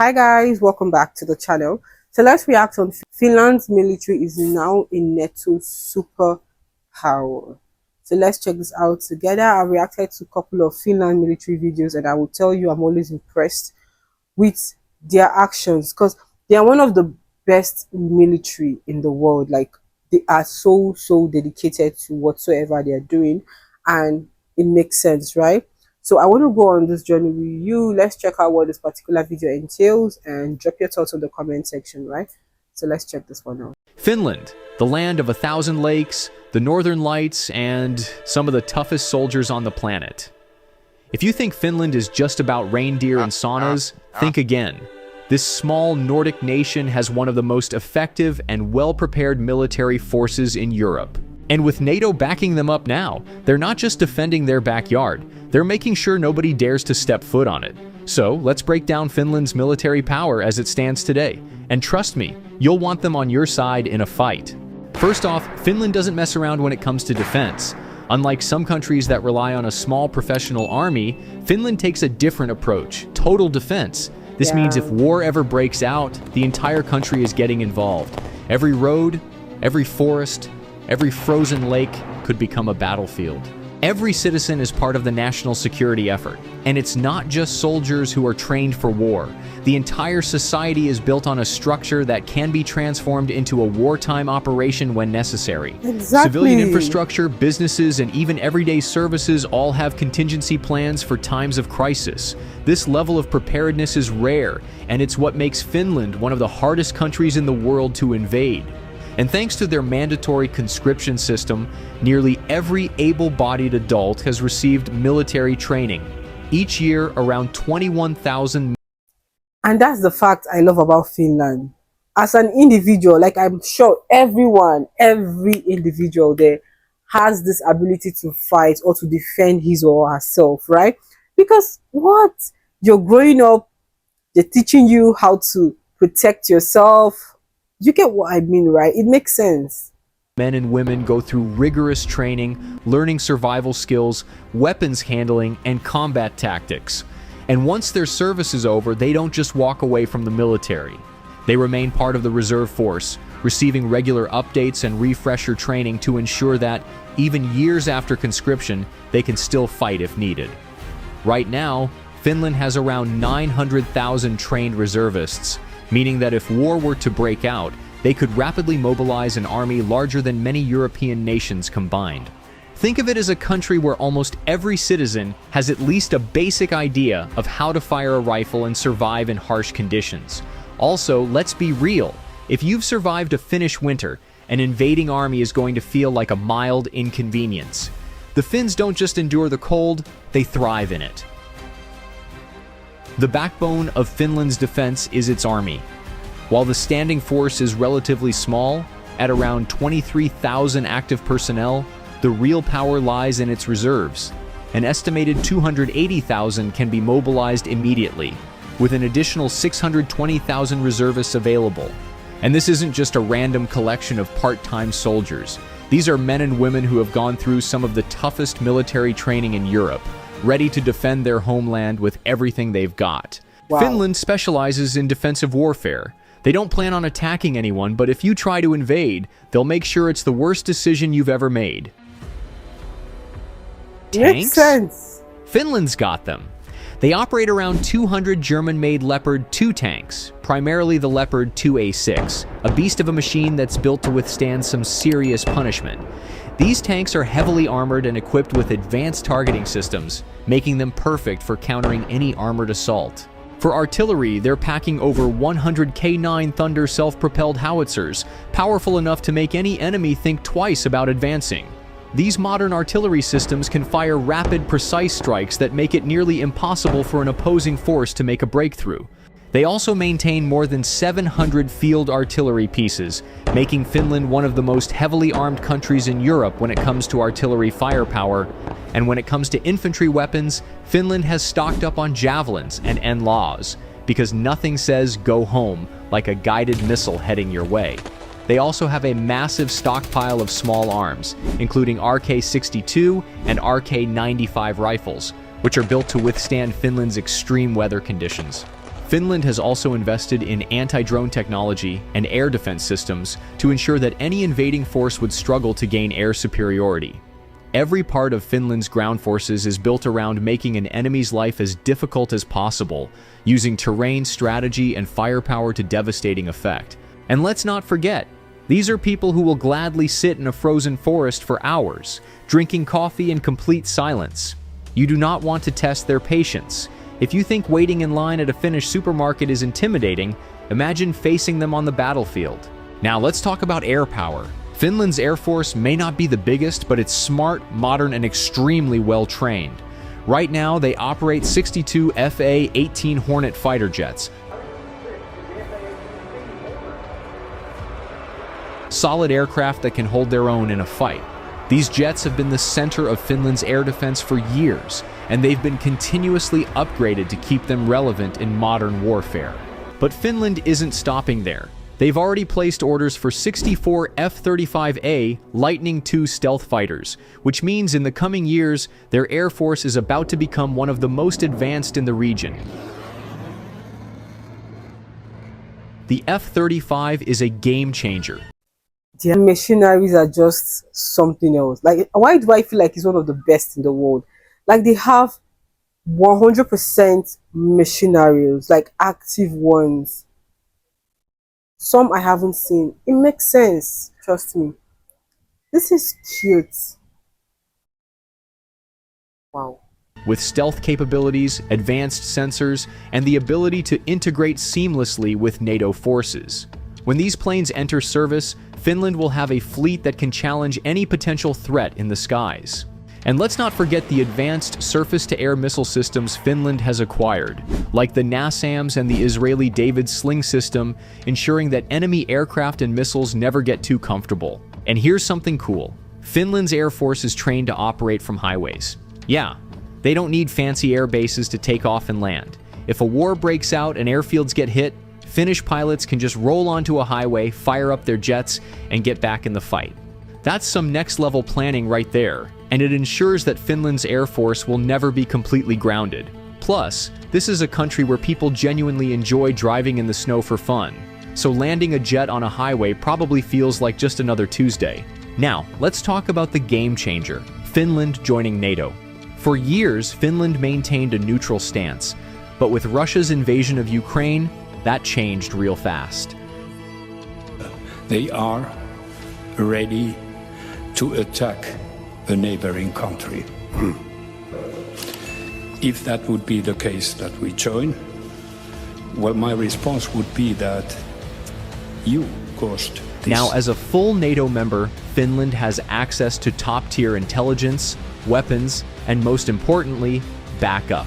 Hi guys, welcome back to the channel. So let's react on Finland's military is now a NATO superpower. So let's check this out together. I reacted to a couple of Finland military videos and I will tell you I'm always impressed with their actions because they are one of the best military in the world. Like they are so dedicated to whatsoever they are doing and it makes sense, right? So I want to go on this journey with you. Let's check out what this particular video entails and drop your thoughts on the comment section, right? So let's check this one out. Finland, the land of 1,000 lakes, the northern lights, and some of the toughest soldiers on the planet. If you think Finland is just about reindeer and saunas, think again. This small Nordic nation has one of the most effective and well-prepared military forces in Europe. And with NATO backing them up now, they're not just defending their backyard, they're making sure nobody dares to step foot on it. So let's break down Finland's military power as it stands today. And trust me, you'll want them on your side in a fight. First off, Finland doesn't mess around when it comes to defense. Unlike some countries that rely on a small professional army, Finland takes a different approach, total defense. This means if war ever breaks out, the entire country is getting involved. Every road, every forest, every frozen lake could become a battlefield. Every citizen is part of the national security effort, and it's not just soldiers who are trained for war. The entire society is built on a structure that can be transformed into a wartime operation when necessary. Exactly. Civilian infrastructure, businesses, and even everyday services all have contingency plans for times of crisis. This level of preparedness is rare, and it's what makes Finland one of the hardest countries in the world to invade. And thanks to their mandatory conscription system, nearly every able-bodied adult has received military training. Each year, around 21,000. And that's the fact I love about Finland. As an individual, like I'm sure every individual there has this ability to fight or to defend his or herself, right? Because what? You're growing up, they're teaching you how to protect yourself. You get what I mean, right? It makes sense. Men and women go through rigorous training, learning survival skills, weapons handling, and combat tactics. And once their service is over, they don't just walk away from the military. They remain part of the reserve force, receiving regular updates and refresher training to ensure that, even years after conscription, they can still fight if needed. Right now, Finland has around 900,000 trained reservists, meaning that if war were to break out, they could rapidly mobilize an army larger than many European nations combined. Think of it as a country where almost every citizen has at least a basic idea of how to fire a rifle and survive in harsh conditions. Also, let's be real. If you've survived a Finnish winter, an invading army is going to feel like a mild inconvenience. The Finns don't just endure the cold, they thrive in it. The backbone of Finland's defense is its army. While the standing force is relatively small, at around 23,000 active personnel, the real power lies in its reserves. An estimated 280,000 can be mobilized immediately, with an additional 620,000 reservists available. And this isn't just a random collection of part-time soldiers. These are men and women who have gone through some of the toughest military training in Europe, ready to defend their homeland with everything they've got. Wow. Finland specializes in defensive warfare. They don't plan on attacking anyone, but if you try to invade, they'll make sure it's the worst decision you've ever made. Makes sense. Finland's got them. They operate around 200 German-made Leopard 2 tanks, primarily the Leopard 2A6, a beast of a machine that's built to withstand some serious punishment. These tanks are heavily armored and equipped with advanced targeting systems, making them perfect for countering any armored assault. For artillery, they're packing over 100 K9 Thunder self-propelled howitzers, powerful enough to make any enemy think twice about advancing. These modern artillery systems can fire rapid, precise strikes that make it nearly impossible for an opposing force to make a breakthrough. They also maintain more than 700 field artillery pieces, making Finland one of the most heavily armed countries in Europe when it comes to artillery firepower. And when it comes to infantry weapons, Finland has stocked up on javelins and NLAWs, because nothing says go home like a guided missile heading your way. They also have a massive stockpile of small arms, including RK-62 and RK-95 rifles, which are built to withstand Finland's extreme weather conditions. Finland has also invested in anti-drone technology and air defense systems to ensure that any invading force would struggle to gain air superiority. Every part of Finland's ground forces is built around making an enemy's life as difficult as possible, using terrain, strategy, and firepower to devastating effect. And let's not forget, these are people who will gladly sit in a frozen forest for hours, drinking coffee in complete silence. You do not want to test their patience. If you think waiting in line at a Finnish supermarket is intimidating, imagine facing them on the battlefield. Now let's talk about air power. Finland's air force may not be the biggest, but it's smart, modern, and extremely well trained. Right now, they operate 62 FA-18 Hornet fighter jets, solid aircraft that can hold their own in a fight. These jets have been the center of Finland's air defense for years, and they've been continuously upgraded to keep them relevant in modern warfare. But Finland isn't stopping there. They've already placed orders for 64 F-35A Lightning II stealth fighters, which means in the coming years, their air force is about to become one of the most advanced in the region. The F-35 is a game changer. Their machineries are just something else. Like, why do I feel like it's one of the best in the world? Like, they have 100% machineries, like active ones. Some I haven't seen. It makes sense. Trust me. This is cute. Wow. With stealth capabilities, advanced sensors, and the ability to integrate seamlessly with NATO forces. When these planes enter service, Finland will have a fleet that can challenge any potential threat in the skies. And let's not forget the advanced surface-to-air missile systems Finland has acquired, like the NASAMS and the Israeli David Sling system, ensuring that enemy aircraft and missiles never get too comfortable. And here's something cool. Finland's Air Force is trained to operate from highways. Yeah, they don't need fancy air bases to take off and land. If a war breaks out and airfields get hit, Finnish pilots can just roll onto a highway, fire up their jets, and get back in the fight. That's some next-level planning right there, and it ensures that Finland's Air Force will never be completely grounded. Plus, this is a country where people genuinely enjoy driving in the snow for fun, so landing a jet on a highway probably feels like just another Tuesday. Now, let's talk about the game changer, Finland joining NATO. For years, Finland maintained a neutral stance, but with Russia's invasion of Ukraine, that changed real fast. They are ready to attack a neighboring country. If that would be the case that we join, well, my response would be that you caused this. Now, as a full NATO member, Finland has access to top-tier intelligence, weapons, and most importantly, backup.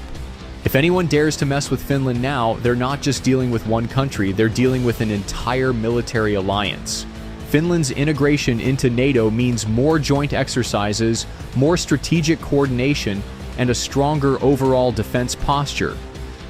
If anyone dares to mess with Finland now, they're not just dealing with one country, they're dealing with an entire military alliance. Finland's integration into NATO means more joint exercises, more strategic coordination, and a stronger overall defense posture.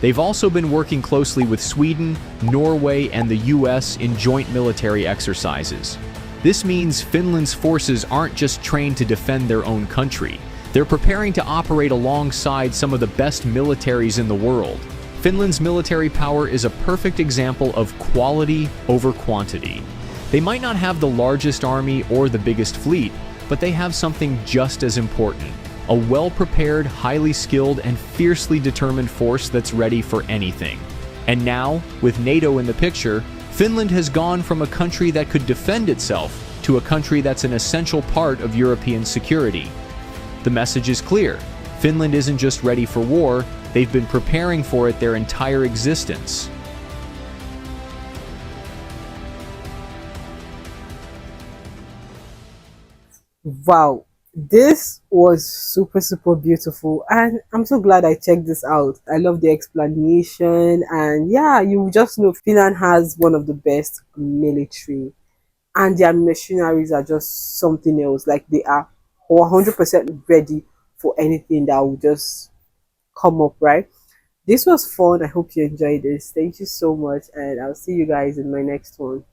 They've also been working closely with Sweden, Norway, and the US in joint military exercises. This means Finland's forces aren't just trained to defend their own country. They're preparing to operate alongside some of the best militaries in the world. Finland's military power is a perfect example of quality over quantity. They might not have the largest army or the biggest fleet, but they have something just as important: a well-prepared, highly skilled, and fiercely determined force that's ready for anything. And now, with NATO in the picture, Finland has gone from a country that could defend itself to a country that's an essential part of European security. The message is clear. Finland isn't just ready for war, they've been preparing for it their entire existence. Wow, this was super beautiful, and I'm so glad I checked this out. I love the explanation, and yeah, you just know Finland has one of the best military, and their machineries are just something else. Like, they are 100% ready for anything that will just come up, right? This was fun. I hope you enjoyed this. Thank you so much, and I'll see you guys in my next one.